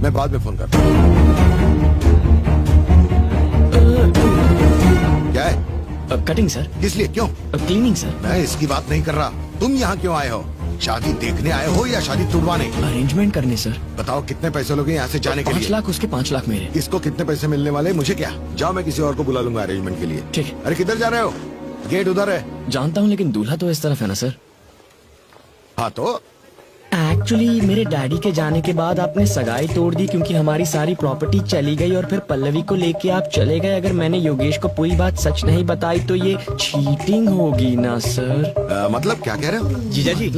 मैं बाद में फोन करता हूँ। क्या है? Cutting sir. किस लिए? क्यों? Cleaning sir. मैं इसकी बात नहीं कर रहा। तुम यहाँ क्यों आए हो? शादी देखने आए हो या शादी तुड़वाने? अरेंजमेंट करने सर। बताओ कितने पैसे लोगे यहाँ से जाने के लिए? 5 लाख उसके, 5 लाख मेरे। इसको कितने पैसे मिलने वाले? मुझे क्या? जाओ, मैं किसी और को बुला लूंगा अरेंजमेंट के लिए। ठीक है। अरे किधर जा रहे हो? गेट उधर है। जानता हूँ, लेकिन दूल्हा तो इस तरफ है ना सर। हाँ तो एक्चुअली मेरे डैडी के जाने के बाद आपने सगाई तोड़ दी, क्योंकि हमारी सारी प्रॉपर्टी चली गई और फिर पल्लवी को लेके आप चले गए। अगर मैंने योगेश को पूरी बात सच नहीं बताई तो ये चीटिंग होगी ना सर? मतलब क्या कह रहे हो? जीजा जी,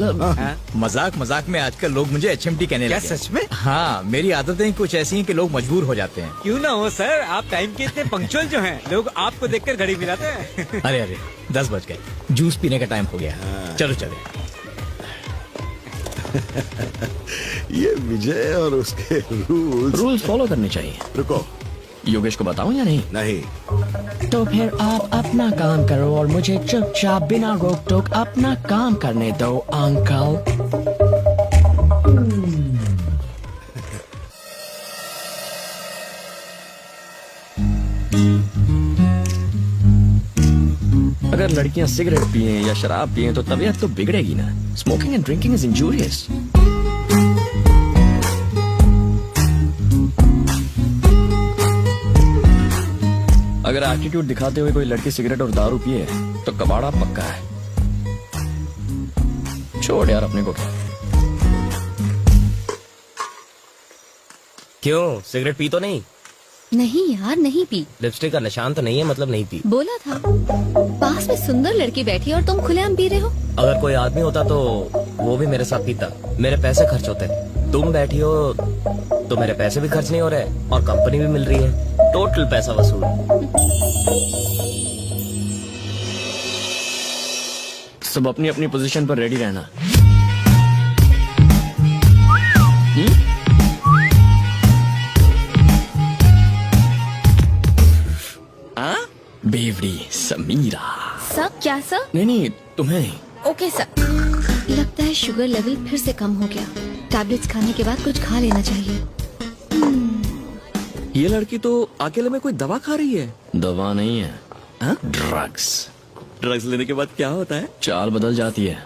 मजाक मजाक में आजकल लोग मुझे HMT कहने लगे। क्या सच में? हाँ, मेरी आदतें कुछ ऐसी हैं कि लोग मजबूर हो जाते हैं। क्यों ना हो सर, आप टाइम के इतने पंक्चुअल जो हैं, लोग आपको देखकर घड़ी मिलाते हैं। अरे अरे 10 बज गए, जूस पीने का टाइम हो गया। चलो चले। ये विजय और उसके रूल्स फॉलो करने चाहिए। रुको, योगेश को बताऊं या नहीं? नहीं। तो फिर आप अपना काम करो और मुझे चुपचाप बिना रोक टोक अपना काम करने दो अंकल। अगर लड़कियां सिगरेट पिए या शराब पिए तो तबीयत तो बिगड़ेगी ना। Smoking and drinking is injurious. अगर एटीट्यूड दिखाते हुए कोई लड़की सिगरेट और दारू पिए तो कबाड़ा पक्का है। छोड़ यार, अपने को क्या। क्यों, सिगरेट पी तो नहीं? नहीं यार, नहीं पी। लिपस्टिक का निशान तो नहीं है, मतलब नहीं पी। बोला था। पास में सुंदर लड़की बैठी और तुम खुलेआम पी रहे हो। अगर कोई आदमी होता तो वो भी मेरे साथ पीता। मेरे पैसे खर्च होते। तुम बैठी हो तो मेरे पैसे भी खर्च नहीं हो रहे और कंपनी भी मिल रही है। टोटल पैसा वसूल। सब अपनी अपनी पोजीशन पर रेडी रहना। बेवड़ी समीरा। सर? क्या सर? नहीं, तुम्हें नहीं। Okay sir. लगता है शुगर लेवल फिर से कम हो गया। टैबलेट्स खाने के बाद कुछ खा लेना चाहिए। ये लड़की तो अकेले में कोई दवा खा रही है। दवा नहीं है, ड्रग्स। ड्रग्स लेने के बाद क्या होता है? चाल बदल जाती है।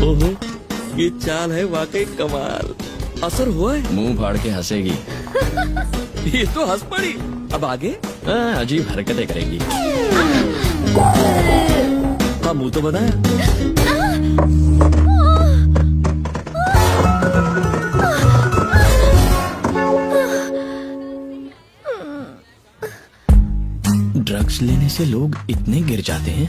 ओहो, ये चाल है वाकई कमाल। असर हुआ है? मुंह फाड़ के हंसेगी। ये तो हंस पड़ी। अब आगे अजीब हरकतें करेगी। हाँ, मुंह तो बनाया। ड्रग्स लेने से लोग इतने गिर जाते हैं।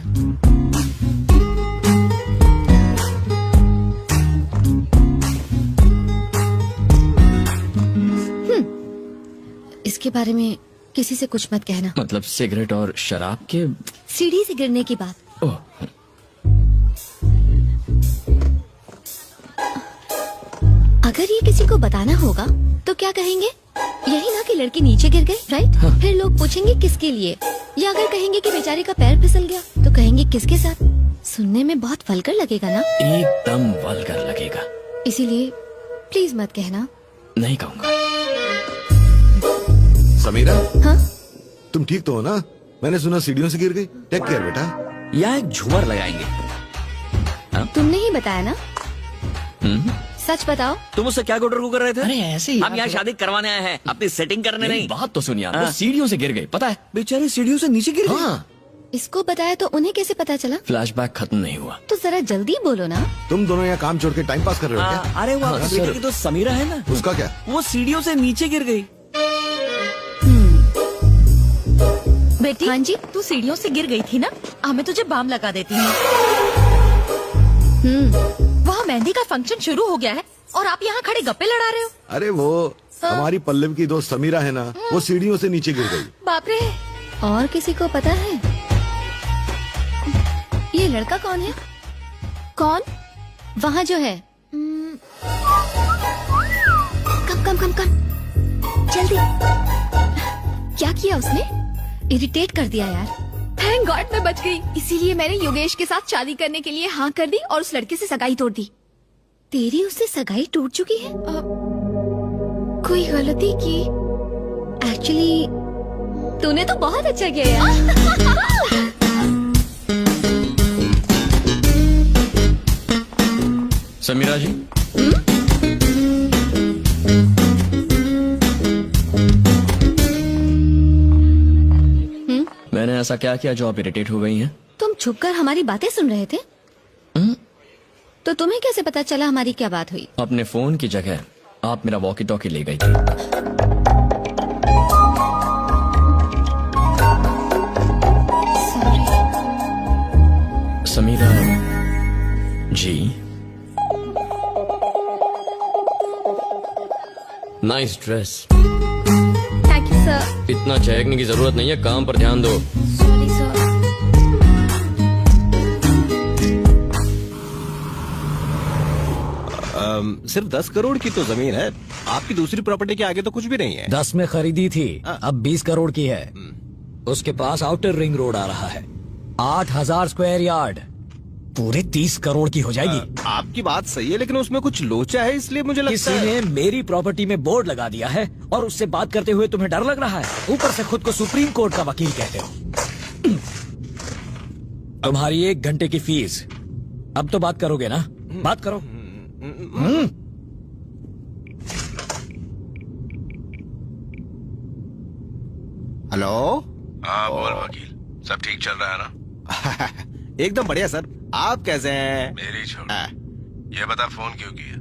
इसके बारे में किसी से कुछ मत कहना। मतलब सिगरेट और शराब के? सीढ़ी से गिरने की बात। ओह, अगर ये किसी को बताना होगा तो क्या कहेंगे? यही ना कि लड़की नीचे गिर गई, राइट? हाँ। फिर लोग पूछेंगे किसके लिए, या अगर कहेंगे कि बेचारे का पैर फिसल गया तो कहेंगे किसके साथ। सुनने में बहुत वल्गर लगेगा ना? एकदम वल्गर लगेगा। इसीलिए प्लीज मत कहना। नहीं कहूँगा। समीरा, हाँ? तुम ठीक तो हो ना? मैंने सुना सीढ़ियों से गिर गई। टेक केयर बेटा। या एक झूमर लगाएंगे। तुमने ही बताया ना? सच बताओ। तुम उससे क्या गुटर कर रहे थे? अरे ऐसे ही। हम यहाँ शादी करवाने आए हैं, अपनी सेटिंग करने नहीं। बात तो सुनिए, वो सीढ़ियों से गिर गई, पता है? बेचारी सीढ़ियों से नीचे गिर गई। हाँ। इसको बताया तो उन्हें कैसे पता चला? फ्लैशबैक खत्म नहीं हुआ। तो जरा जल्दी बोलो ना। तुम दोनों यहाँ काम छोड़ के टाइम पास कर रहे हो क्या? अरे वो हाँ, आपकी सर। बेटी की तो समीरा है ना, उसका क्या? वो सीढ़ियों से नीचे गिर गई। बेटी, हाँ जी? तू सीढ़ियों से गिर गई थी ना, हमें तुझे बाम लगा देती हूँ। वहाँ मेहंदी का फंक्शन शुरू हो गया है और आप यहाँ खड़े गप्पे लड़ा रहे हो। अरे वो हमारी पल्लवी की दोस्त समीरा है ना, वो सीढ़ियों से नीचे गिर गई। बाप रे। और किसी को पता है ये लड़का कौन है? कौन? वहाँ जो है। कम कम कम कम, जल्दी। क्या किया उसने? इरिटेट कर दिया यार। थैंक गॉड मैं बच गई। इसीलिए मैंने योगेश के साथ शादी करने के लिए हाँ कर दी और उस लड़के से सगाई तोड़ दी। तेरी उससे सगाई टूट चुकी है? कोई गलती की? एक्चुअली तूने तो बहुत अच्छा किया यार। समीरा जी, मैंने ऐसा क्या किया जो आप इरिटेट हो गई हैं? तुम छुपकर हमारी बातें सुन रहे थे? तो तुम्हें कैसे पता चला हमारी क्या बात हुई? अपने फोन की जगह आप मेरा वॉकी टॉकी ले गई थी। Sorry. Samira ji, nice dress. Thank you sir. इतना चहकने की जरूरत नहीं है, काम पर ध्यान दो। Sorry sir. सिर्फ 10 करोड़ की तो जमीन है, आपकी दूसरी प्रॉपर्टी के आगे तो कुछ भी नहीं है। 10 में खरीदी थी, अब 20 करोड़ की है। उसके पास आउटर रिंग रोड आ रहा है, 8000 स्क्वायर यार्ड, पूरे 30 करोड़ की हो जाएगी। आपकी बात सही है, लेकिन उसमें कुछ लोचा है, इसलिए मुझे लगता किसी है ने मेरी प्रॉपर्टी में बोर्ड लगा दिया है और उससे बात करते हुए तुम्हें डर लग रहा है। ऊपर से खुद को सुप्रीम कोर्ट का वकील कहते हो। तुम्हारी 1 घंटे की फीस। अब तो बात करोगे ना? बात करो। हेलो। हाँ बोल वकील, सब ठीक चल रहा है ना? एकदम बढ़िया सर, आप कैसे हैं? मेरी छोड़, ये बता फोन क्यों किया?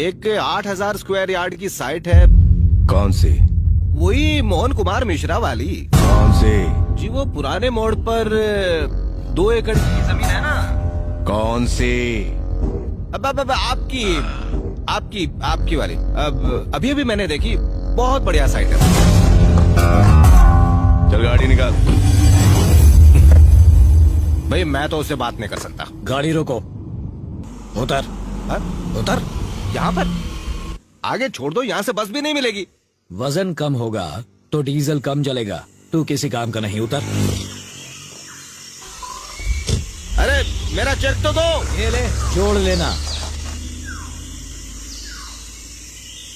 एक 8000 स्क्वायर यार्ड की साइट है। कौन सी? वही मोहन कुमार मिश्रा वाली। कौन सी? जी वो पुराने मोड़ पर 2 एकड़ की जमीन है ना। कौन सी? अब आपकी आपकी आपकी वाली। अब अभी अभी मैंने देखी, बहुत बढ़िया साइट है। चल गाड़ी निकाल। भाई मैं तो उससे बात नहीं कर सकता। गाड़ी रोको, उतर। हाँ? उतर? यहाँ पर? आगे छोड़ दो, यहाँ से बस भी नहीं मिलेगी। वजन कम होगा तो डीजल कम जलेगा। तू किसी काम का नहीं, उतर। अरे मेरा चेक तो दो। ये ले, जोड़ लेना।